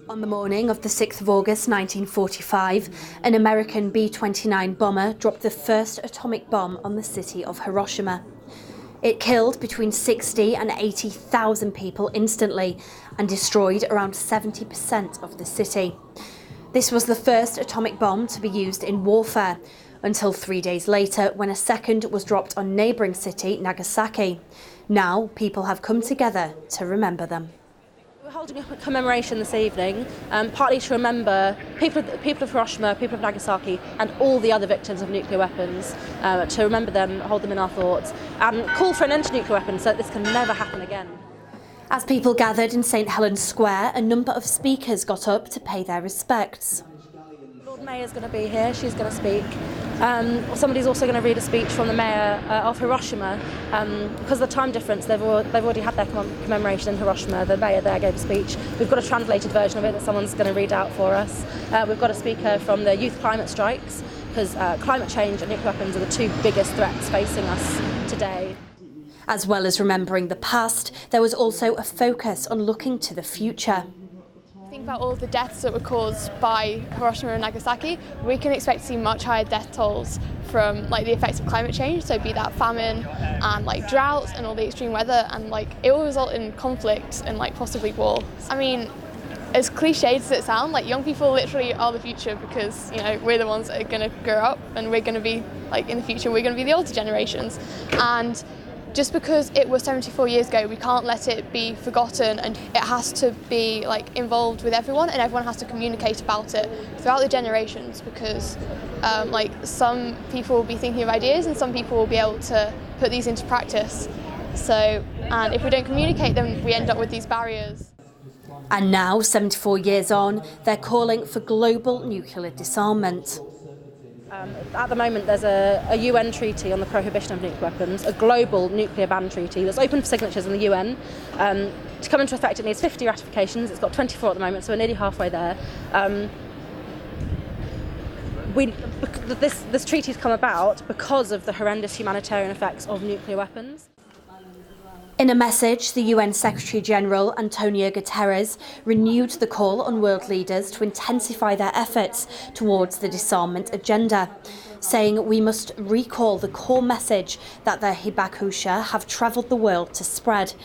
On the morning of the 6th of August 1945, an American B-29 bomber dropped the first atomic bomb on the city of Hiroshima. It killed between 60 and 80,000 people instantly and destroyed around 70% of the city. This was the first atomic bomb to be used in warfare, until 3 days later when a second was dropped on neighbouring city Nagasaki. Now people have come together to remember them. We're holding a commemoration this evening, partly to remember people of Hiroshima, people of Nagasaki and all the other victims of nuclear weapons, to remember them, hold them in our thoughts and call for an end to nuclear weapons so that this can never happen again. As people gathered in St Helens Square, a number of speakers got up to pay their respects. Lord Mayor's going to be here, she's going to speak. Somebody's also going to read a speech from the Mayor of Hiroshima. Because of the time difference, they've already had their commemoration in Hiroshima. The Mayor there gave a speech. We've got a translated version of it that someone's going to read out for us. We've got a speaker from the Youth Climate Strikes, because climate change and nuclear weapons are the two biggest threats facing us today. As well as remembering the past, there was also a focus on looking to the future. Think about all of the deaths that were caused by Hiroshima and Nagasaki. We can expect to see much higher death tolls from the effects of climate change, so be that famine and droughts and all the extreme weather, and it will result in conflict and possibly war. I mean, as cliched as it sounds, young people literally are the future, because we're the ones that are going to grow up and we're going to be in the future we're going to be the older generations. And just because it was 74 years ago, we can't let it be forgotten, and it has to be involved with everyone, and everyone has to communicate about it throughout the generations, because some people will be thinking of ideas and some people will be able to put these into practice. And if we don't communicate them, we end up with these barriers. And now, 74 years on, they're calling for global nuclear disarmament. At the moment there's a UN treaty on the prohibition of nuclear weapons, a global nuclear ban treaty that's open for signatures in the UN. To come into effect it needs 50 ratifications, it's got 24 at the moment, so we're nearly halfway there. This treaty's come about because of the horrendous humanitarian effects of nuclear weapons. In a message, the UN Secretary-General Antonio Guterres renewed the call on world leaders to intensify their efforts towards the disarmament agenda, saying we must recall the core message that the hibakusha have travelled the world to spread.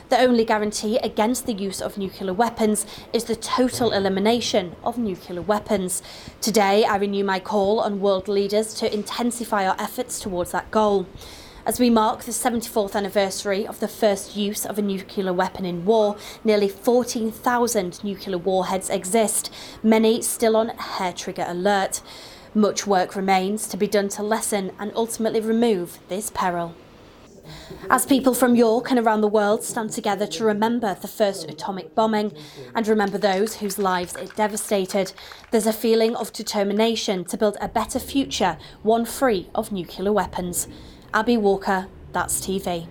The only guarantee against the use of nuclear weapons is the total elimination of nuclear weapons. Today, I renew my call on world leaders to intensify our efforts towards that goal. As we mark the 74th anniversary of the first use of a nuclear weapon in war, nearly 14,000 nuclear warheads exist, many still on hair trigger alert. Much work remains to be done to lessen and ultimately remove this peril. As people from York and around the world stand together to remember the first atomic bombing and remember those whose lives it devastated, there's a feeling of determination to build a better future, one free of nuclear weapons. Abby Walker, That's TV.